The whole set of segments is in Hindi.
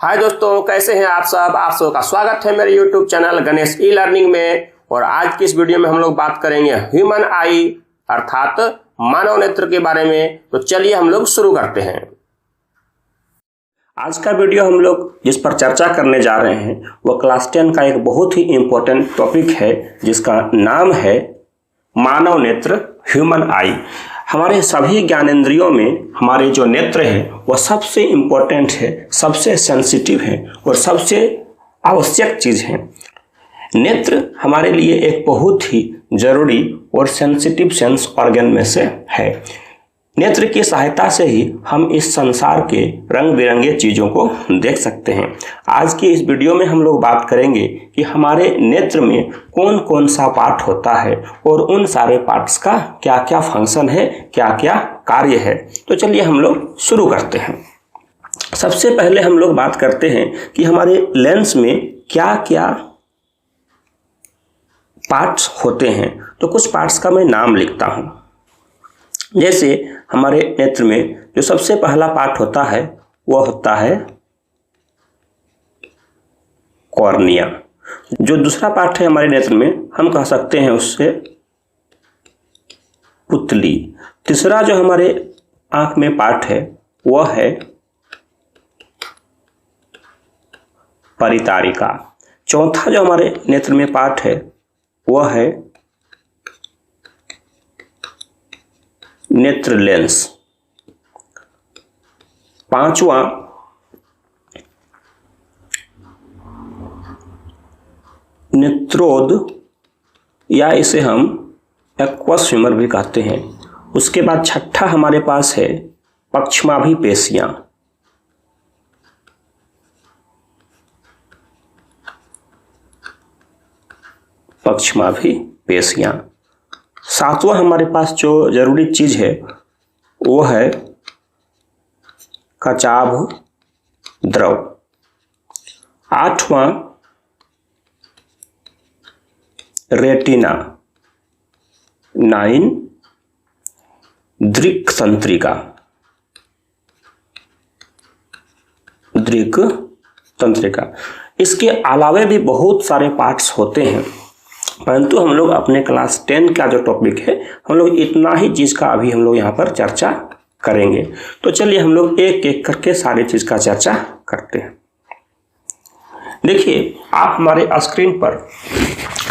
हाय दोस्तों, कैसे हैं आप सब। आप सबका स्वागत है मेरे YouTube channel Ganesh e learning में। और आज की इस वीडियो में हम लोग बात करेंगे ह्यूमन आई अर्थात मानव नेत्र के बारे में। तो चलिए हम लोग शुरू करते हैं। आज का वीडियो हम लोग जिस पर चर्चा करने जा रहे हैं वह क्लास 10 का एक बहुत ही इम्पोर्टेंट टॉपिक है जिसका नाम है मानव नेत्र, ह्यूमन आई। हमारे सभी ज्ञानेंद्रियों में हमारे जो नेत्र हैं वह सबसे इम्पोर्टेंट है, सबसे सेंसिटिव है और सबसे आवश्यक चीज़ है। नेत्र हमारे लिए एक बहुत ही जरूरी और सेंसिटिव सेंस ऑर्गन में से है। नेत्र की सहायता से ही हम इस संसार के रंग बिरंगे चीज़ों को देख सकते हैं। आज की इस वीडियो में हम लोग बात करेंगे कि हमारे नेत्र में कौन कौन सा पार्ट होता है और उन सारे पार्ट्स का क्या क्या फंक्शन है, क्या क्या कार्य है। तो चलिए हम लोग शुरू करते हैं। सबसे पहले हम लोग बात करते हैं कि हमारे लेंस में क्या क्या पार्ट्स होते हैं। तो कुछ पार्ट्स का मैं नाम लिखता हूँ। जैसे हमारे नेत्र में जो सबसे पहला पार्ट होता है वह होता है कॉर्निया। जो दूसरा पार्ट है हमारे नेत्र में हम कह सकते हैं उससे पुतली। तीसरा जो हमारे आंख में पार्ट है वह है परितारिका। चौथा जो हमारे नेत्र में पार्ट है वह है नेत्र लेंस। पांचवा नेत्रोद या इसे हम एक्वस ह्यूमर भी कहते हैं। उसके बाद छठा हमारे पास है पक्षमाभि पेशियां। पक्षमाभि पेशियां। सातवां हमारे पास जो जरूरी चीज है वो है कचाभ द्रव। आठवां रेटिना। 9 दृक् तंत्रिका। दृक् तंत्रिका। इसके अलावा भी बहुत सारे पार्ट्स होते हैं, परंतु हम लोग अपने क्लास 10 का जो टॉपिक है हम लोग इतना ही चीज़ का अभी हम लोग यहाँ पर चर्चा करेंगे। तो चलिए हम लोग एक एक करके सारी चीज़ का चर्चा करते हैं। देखिए, आप हमारे स्क्रीन पर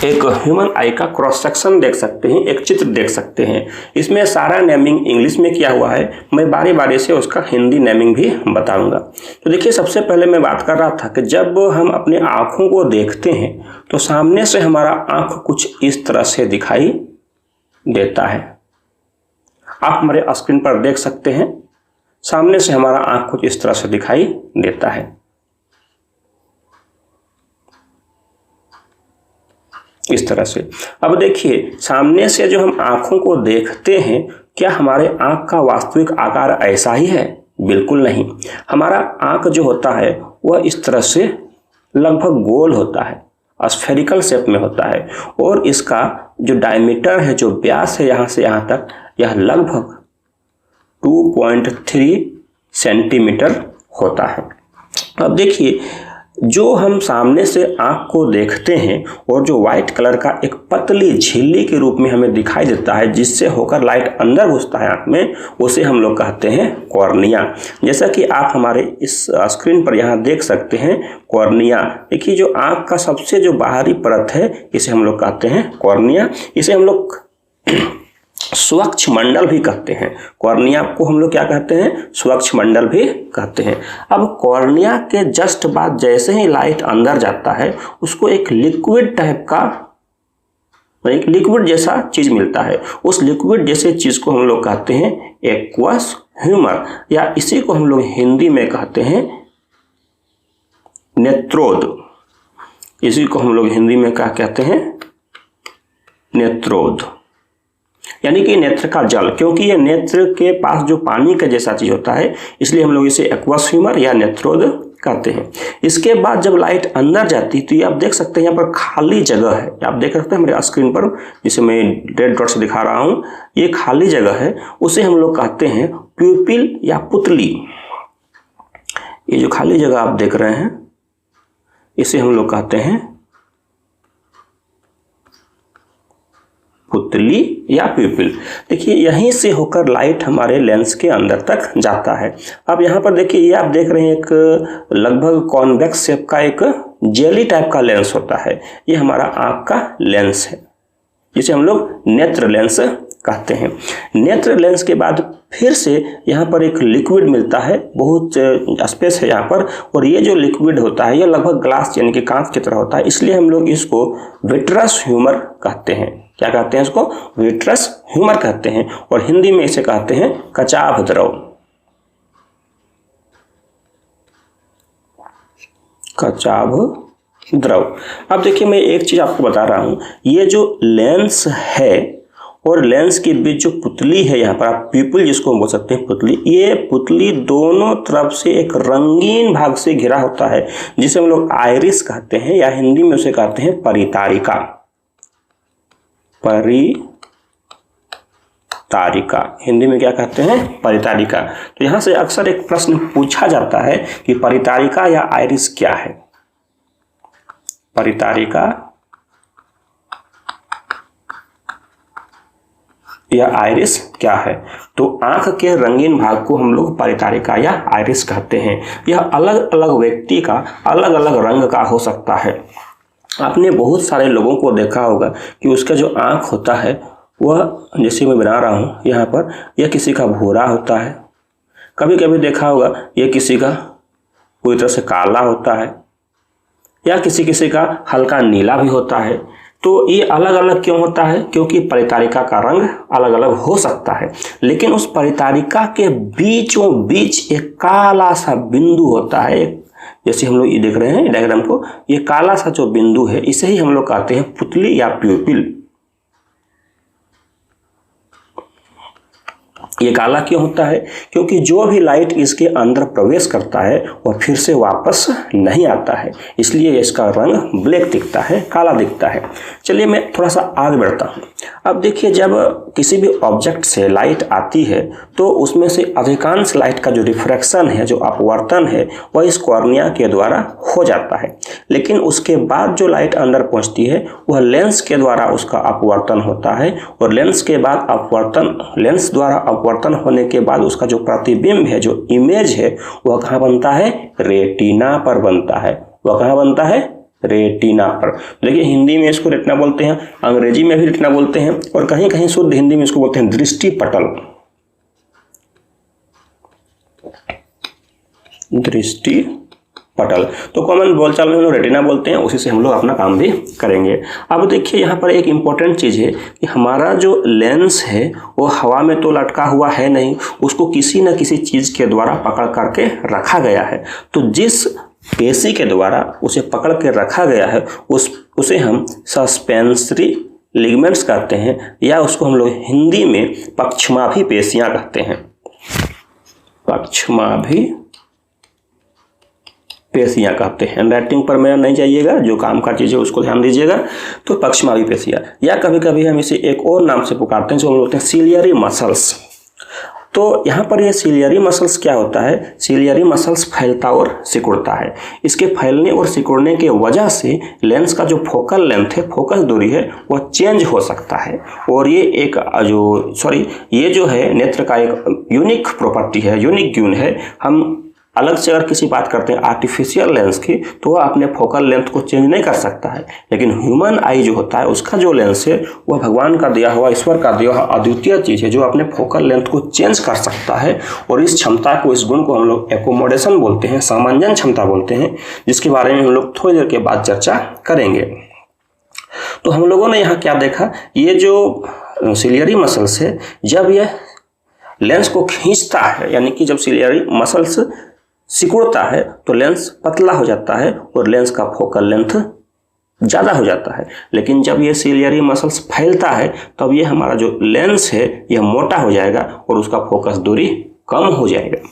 एक ह्यूमन आई का क्रॉस सेक्शन देख सकते हैं, एक चित्र देख सकते हैं। इसमें सारा नेमिंग इंग्लिश में किया हुआ है। मैं बारी बारी से उसका हिंदी नेमिंग भी बताऊंगा। तो देखिए, सबसे पहले मैं बात कर रहा था कि जब हम अपने आँखों को देखते हैं तो सामने से हमारा आँख कुछ इस तरह से दिखाई देता है। आप हमारे स्क्रीन पर देख सकते हैं, सामने से हमारा आँख कुछ इस तरह से दिखाई देता है, इस तरह से। अब देखिए, सामने से जो हम आँखों को देखते हैं, क्या हमारे आँख का वास्तविक आकार ऐसा ही है? बिल्कुल नहीं। हमारा आँख जो होता है वह इस तरह से लगभग गोल होता है, स्फेरिकल शेप में होता है। और इसका जो डायमीटर है, जो व्यास है यहाँ से यहाँ तक, यह लगभग 2.3 सेंटीमीटर होता है। अब देखिए, जो हम सामने से आँख को देखते हैं और जो वाइट कलर का एक पतली झिल्ली के रूप में हमें दिखाई देता है, जिससे होकर लाइट अंदर घुसता है आँख में, उसे हम लोग कहते हैं कॉर्निया। जैसा कि आप हमारे इस स्क्रीन पर यहाँ देख सकते हैं कॉर्निया। देखिए, जो आँख का सबसे जो बाहरी परत है इसे हम लोग कहते हैं कॉर्निया। इसे हम लोग स्वच्छ मंडल भी कहते हैं। कॉर्निया को हम लोग क्या कहते हैं? स्वच्छ मंडल भी कहते हैं। अब कॉर्निया के जस्ट बाद जैसे ही लाइट अंदर जाता है उसको एक लिक्विड टाइप का, एक लिक्विड जैसा चीज मिलता है। उस लिक्विड जैसे चीज को हम लोग कहते हैं एक्वस ह्यूमर, या इसी को हम लोग हिंदी में कहते हैं नेत्रोद। इसी को हम लोग हिंदी में क्या कहते हैं? नेत्रोद, यानी कि नेत्र का जल। क्योंकि ये नेत्र के पास जो पानी का जैसा चीज होता है, इसलिए हम लोग इसे एक्वस ह्यूमर या नेत्रोद कहते हैं। इसके बाद जब लाइट अंदर जाती है तो ये आप देख सकते हैं यहाँ पर खाली जगह है। आप देख सकते हैं मेरे स्क्रीन पर, जिसे मैं रेड डॉट से दिखा रहा हूँ, ये खाली जगह है, उसे हम लोग कहते हैं प्यूपिल या पुतली। ये जो खाली जगह आप देख रहे हैं इसे हम लोग कहते हैं पुतली या प्यूपिल। देखिए यहीं से होकर लाइट हमारे लेंस के अंदर तक जाता है। अब यहाँ पर देखिए ये आप देख रहे हैं एक लगभग कॉन्वेक्स शेप का एक जेली टाइप का लेंस होता है। ये हमारा आँख का लेंस है जिसे हम लोग नेत्र लेंस कहते हैं। नेत्र लेंस के बाद फिर से यहाँ पर एक लिक्विड मिलता है, बहुत स्पेस है यहाँ पर, और ये जो लिक्विड होता है ये लगभग ग्लास यानी कि कांच की तरह होता है, इसलिए हम लोग इसको विट्रस ह्यूमर कहते हैं। क्या कहते हैं इसको? विट्रस ह्यूमर कहते हैं, और हिंदी में इसे कहते हैं कचाभ द्रव। कचाभ द्रव। अब देखिए मैं एक चीज आपको बता रहा हूं, ये जो लेंस है और लेंस के बीच जो पुतली है, यहाँ पर आप प्यूपिल जिसको बोल सकते हैं पुतली, ये पुतली दोनों तरफ से एक रंगीन भाग से घिरा होता है जिसे हम लोग आइरिस कहते हैं, या हिंदी में उसे कहते हैं परितारिका। परितारिका हिंदी में क्या कहते हैं? परितारिका। तो यहां से अक्सर एक प्रश्न पूछा जाता है कि परितारिका या आइरिस क्या है? परितारिका या आइरिस क्या है? तो आंख के रंगीन भाग को हम लोग परितारिका या आइरिस कहते हैं। यह अलग अलग व्यक्ति का अलग अलग रंग का हो सकता है। आपने बहुत सारे लोगों को देखा होगा कि उसका जो आंख होता है वह, जैसे मैं बना रहा हूँ यहाँ पर, यह किसी का भूरा होता है, कभी कभी देखा होगा यह किसी का पूरी तरह से काला होता है, या किसी किसी का हल्का नीला भी होता है। तो ये अलग अलग क्यों होता है? क्योंकि परितारिका का रंग अलग अलग हो सकता है, लेकिन उस परितारिका के बीचों बीच एक काला सा बिंदु होता है। जैसे हम लोग ये देख रहे हैं डायग्राम को, ये काला सा जो बिंदु है इसे ही हम लोग कहते हैं पुतली या प्यूपिल। ये काला क्यों होता है? क्योंकि जो भी लाइट इसके अंदर प्रवेश करता है वह फिर से वापस नहीं आता है, इसलिए इसका रंग ब्लैक दिखता है, काला दिखता है। चलिए मैं थोड़ा सा आगे बढ़ता हूँ। अब देखिए जब किसी भी ऑब्जेक्ट से लाइट आती है तो उसमें से अधिकांश लाइट का जो रिफ्रैक्शन है, जो अपवर्तन है, वह इस कॉर्निया के द्वारा हो जाता है, लेकिन उसके बाद जो लाइट अंदर पहुँचती है वह लेंस के द्वारा उसका अपवर्तन होता है, और लेंस के बाद लेंस द्वारा अपवर्तन होने के बाद उसका जो प्रतिबिंब है, जो इमेज है, वह कहाँ बनता है? रेटिना पर बनता है। वह कहाँ बनता है? रेटिना पर। देखिए हिंदी में इसको रेटिना बोलते हैं, अंग्रेजी में भी रेटिना बोलते हैं, और कहीं कहीं शुद्ध हिंदी में इसको बोलते हैं दृष्टि पटल। दृष्टि पटल। तो कॉमन बोलचाल में हम लोग रेटिना बोलते हैं, उसी से हम लोग अपना काम भी करेंगे। अब देखिए यहाँ पर एक इम्पोर्टेंट चीज़ है कि हमारा जो लेंस है वो हवा में तो लटका हुआ है नहीं, उसको किसी न किसी चीज़ के द्वारा पकड़ करके रखा गया है। तो जिस पेशी के द्वारा उसे पकड़ के रखा गया है उसे हम सस्पेंसरी लिगामेंट्स कहते हैं, या उसको हम लोग हिंदी में पक्षमाभी पेशियां कहते हैं। पक्षमाभी पेशियां कहते हैं। हैंडराइटिंग पर मेरा नहीं जाइएगा, जो काम का चीज़ है उसको ध्यान दीजिएगा। तो पक्षमाभी पेशियां, या कभी कभी हम इसे एक और नाम से पुकारते हैं जो हम बोलते हैं सिलियरी मसल्स। तो यहाँ पर ये सिलियरी मसल्स क्या होता है? सिलियरी मसल्स फैलता और सिकुड़ता है। इसके फैलने और सिकुड़ने के वजह से लेंस का जो फोकल लेंथ है, फोकस दूरी है, वह चेंज हो सकता है। और ये ये जो है नेत्र का एक यूनिक प्रॉपर्टी है, यूनिक गुण है। हम अलग से अगर किसी बात करते हैं आर्टिफिशियल लेंस की, तो वह अपने फोकल लेंथ को चेंज नहीं कर सकता है, लेकिन ह्यूमन आई जो होता है उसका जो लेंस है वह भगवान का दिया हुआ, ईश्वर का दिया हुआ अद्वितीय चीज़ है जो अपने फोकल लेंथ को चेंज कर सकता है। और इस क्षमता को, इस गुण को हम लोग एकोमोडेशन बोलते हैं, सामंजन क्षमता बोलते हैं, जिसके बारे में हम लोग थोड़ी देर के बाद चर्चा करेंगे। तो हम लोगों ने यहाँ क्या देखा? ये जो सिलियरी मसल्स है, जब यह लेंस को खींचता है, यानी कि जब सिलियरी मसल्स सिकुड़ता है तो लेंस पतला हो जाता है और लेंस का फोकल लेंथ ज़्यादा हो जाता है। लेकिन जब ये सिलियरी मसल्स फैलता है तब ये हमारा जो लेंस है यह मोटा हो जाएगा और उसका फोकस दूरी कम हो जाएगा।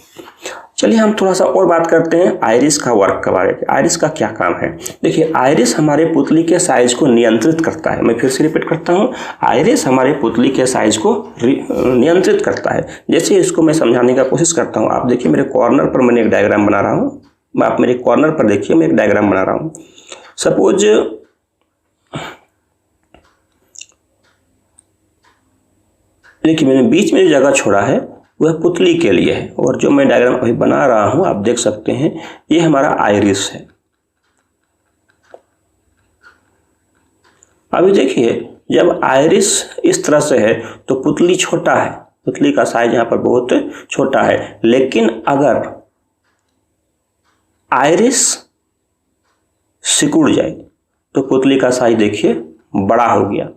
चलिए हम थोड़ा सा और बात करते हैं आइरिस का वर्क के बारे में। आइरिस का क्या काम है? देखिए आइरिस हमारे पुतली के साइज को नियंत्रित करता है। मैं फिर से रिपीट करता हूँ, आइरिस हमारे पुतली के साइज को नियंत्रित करता है। जैसे इसको मैं समझाने का कोशिश करता हूँ। आप देखिए मेरे कॉर्नर पर मैंने एक डायग्राम बना रहा हूँ। आप मेरे कॉर्नर पर देखिए, मैं एक डायग्राम बना रहा हूँ। सपोज देखिए मैंने बीच में जो जगह छोड़ा है वह पुतली के लिए है, और जो मैं डायग्राम अभी बना रहा हूँ आप देख सकते हैं ये हमारा आइरिस है। अभी देखिए जब आइरिस इस तरह से है तो पुतली छोटा है, पुतली का साइज यहाँ पर बहुत छोटा है, लेकिन अगर आइरिस सिकुड़ जाए तो पुतली का साइज देखिए बड़ा हो गया।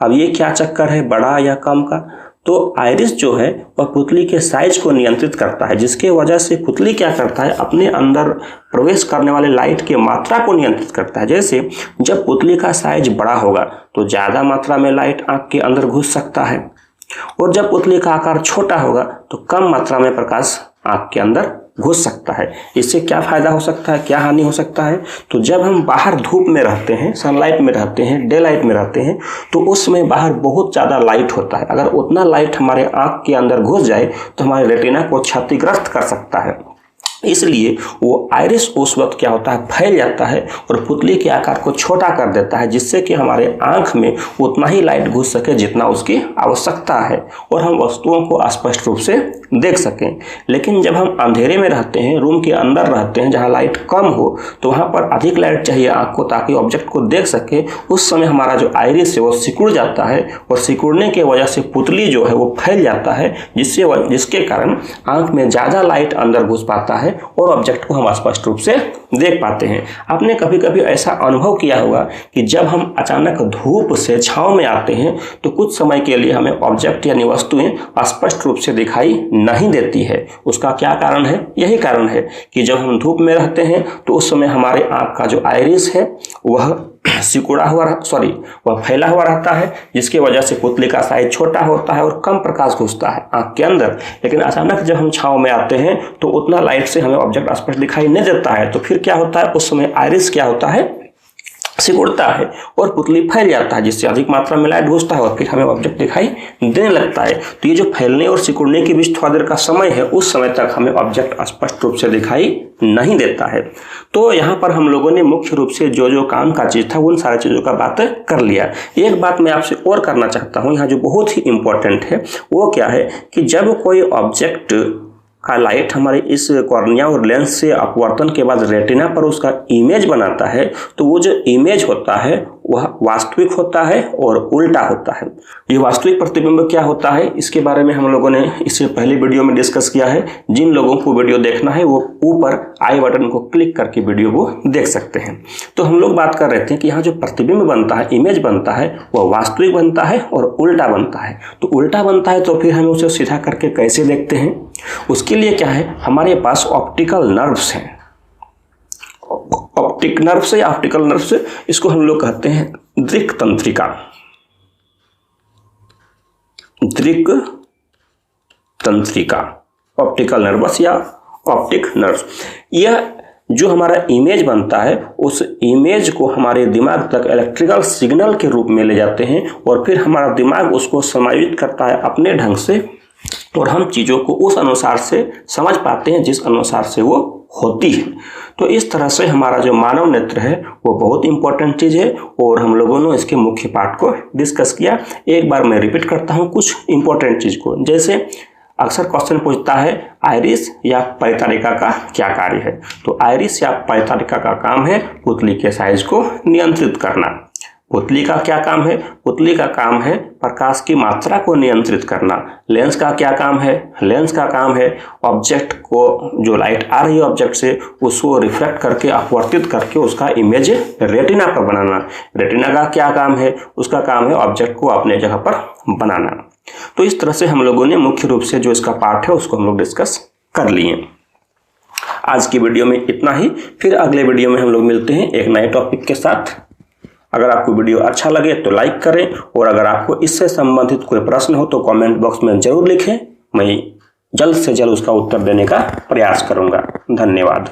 अब ये क्या चक्कर है बड़ा या कम का? तो आइरिस जो है वह पुतली के साइज को नियंत्रित करता है, जिसके वजह से पुतली क्या करता है, अपने अंदर प्रवेश करने वाले लाइट की मात्रा को नियंत्रित करता है। जैसे जब पुतली का साइज बड़ा होगा तो ज़्यादा मात्रा में लाइट आँख के अंदर घुस सकता है, और जब पुतली का आकार छोटा होगा तो कम मात्रा में प्रकाश आँख के अंदर घुस सकता है। इससे क्या फायदा हो सकता है, क्या हानि हो सकता है? तो जब हम बाहर धूप में रहते हैं, सनलाइट में रहते हैं, डे लाइट में रहते हैं, तो उस समय बाहर बहुत ज़्यादा लाइट होता है। अगर उतना लाइट हमारे आँख के अंदर घुस जाए तो हमारे रेटिना को क्षतिग्रस्त कर सकता है। इसलिए वो आइरिस उस वक्त क्या होता है, फैल जाता है और पुतली के आकार को छोटा कर देता है, जिससे कि हमारे आंख में उतना ही लाइट घुस सके जितना उसकी आवश्यकता है, और हम वस्तुओं को स्पष्ट रूप से देख सकें। लेकिन जब हम अंधेरे में रहते हैं, रूम के अंदर रहते हैं जहाँ लाइट कम हो, तो वहाँ पर अधिक लाइट चाहिए आँख को ताकि ऑब्जेक्ट को देख सके। उस समय हमारा जो आइरिस है वो सिकुड़ जाता है, और सिकुड़ने की वजह से पुतली जो है वो फैल जाता है, जिसके कारण आँख में ज़्यादा लाइट अंदर घुस पाता है और ऑब्जेक्ट को हम स्पष्ट रूप से देख पाते हैं। आपने कभी कभी ऐसा अनुभव किया होगा कि जब हम अचानक धूप से छांव में आते हैं तो कुछ समय के लिए हमें ऑब्जेक्ट यानी वस्तुएं स्पष्ट रूप से दिखाई नहीं देती है। उसका क्या कारण है? यही कारण है कि जब हम धूप में रहते हैं तो उस समय हमारे आँख का जो आइरिस है वह वह फैला हुआ रहता है, जिसकी वजह से पुतली का साइज छोटा होता है और कम प्रकाश घुसता है आँख के अंदर। लेकिन अचानक जब हम छांव में आते हैं तो उतना लाइट से हमें ऑब्जेक्ट स्पष्ट दिखाई नहीं देता है। तो फिर क्या होता है, उस समय आइरिस क्या होता है, सिकुड़ता है और पुतली फैल जाता है, जिससे अधिक मात्रा में लाइट घुसता है और फिर हमें ऑब्जेक्ट दिखाई देने लगता है। तो ये जो फैलने और सिकुड़ने के बीच थोड़ा देर का समय है, उस समय तक हमें ऑब्जेक्ट स्पष्ट रूप से दिखाई नहीं देता है। तो यहाँ पर हम लोगों ने मुख्य रूप से जो जो काम का चीज़ था उन सारी चीज़ों का बात कर लिया। एक बात मैं आपसे और करना चाहता हूँ यहाँ जो बहुत ही इम्पोर्टेंट है, वो क्या है कि जब कोई ऑब्जेक्ट का लाइट हमारे इस कॉर्निया और लेंस से अपवर्तन के बाद रेटिना पर उसका इमेज बनाता है, तो वो जो इमेज होता है वह वास्तविक होता है और उल्टा होता है। ये वास्तविक प्रतिबिंब क्या होता है, इसके बारे में हम लोगों ने इससे पहले वीडियो में डिस्कस किया है। जिन लोगों को वीडियो देखना है वो ऊपर आई बटन को क्लिक करके वीडियो को देख सकते हैं। तो हम लोग बात कर रहे थे कि यहाँ जो प्रतिबिंब बनता है, इमेज बनता है, वह वास्तविक बनता है और उल्टा बनता है। तो उल्टा बनता है तो फिर हम उसे सीधा करके कैसे देखते हैं? उसके लिए क्या है, हमारे पास ऑप्टिकल नर्व्स हैं। ऑप्टिक नर्व्स या ऑप्टिकल नर्व्स, इसको हम लोग कहते हैं दृक् तंत्रिका। दृक् तंत्रिका, ऑप्टिकल नर्व्स या ऑप्टिक नर्व्स। यह जो हमारा इमेज बनता है उस इमेज को हमारे दिमाग तक इलेक्ट्रिकल सिग्नल के रूप में ले जाते हैं, और फिर हमारा दिमाग उसको समायोजित करता है अपने ढंग से, और हम चीज़ों को उस अनुसार से समझ पाते हैं जिस अनुसार से वो होती है। तो इस तरह से हमारा जो मानव नेत्र है वो बहुत इंपॉर्टेंट चीज़ है, और हम लोगों ने इसके मुख्य पार्ट को डिस्कस किया। एक बार मैं रिपीट करता हूँ कुछ इंपॉर्टेंट चीज़ को। जैसे अक्सर क्वेश्चन पूछता है आइरिस या परितारिका का क्या कार्य है, तो आइरिस या परितारिका का काम है पुतली के साइज को नियंत्रित करना। पुतली का क्या काम है? पुतली का काम है प्रकाश की मात्रा को नियंत्रित करना। लेंस का क्या काम है? लेंस का काम है ऑब्जेक्ट को, जो लाइट आ रही है ऑब्जेक्ट से, उसको रिफ्लेक्ट करके अपवर्तित करके उसका इमेज रेटिना पर बनाना। रेटिना का क्या काम है? उसका काम है ऑब्जेक्ट को अपने जगह पर बनाना। तो इस तरह से हम लोगों ने मुख्य रूप से जो इसका पार्ट है उसको हम लोग डिस्कस कर लिए। आज की वीडियो में इतना ही, फिर अगले वीडियो में हम लोग मिलते हैं एक नए टॉपिक के साथ। अगर आपको वीडियो अच्छा लगे तो लाइक करें, और अगर आपको इससे संबंधित कोई प्रश्न हो तो कमेंट बॉक्स में जरूर लिखें। मैं जल्द से जल्द उसका उत्तर देने का प्रयास करूंगा। धन्यवाद।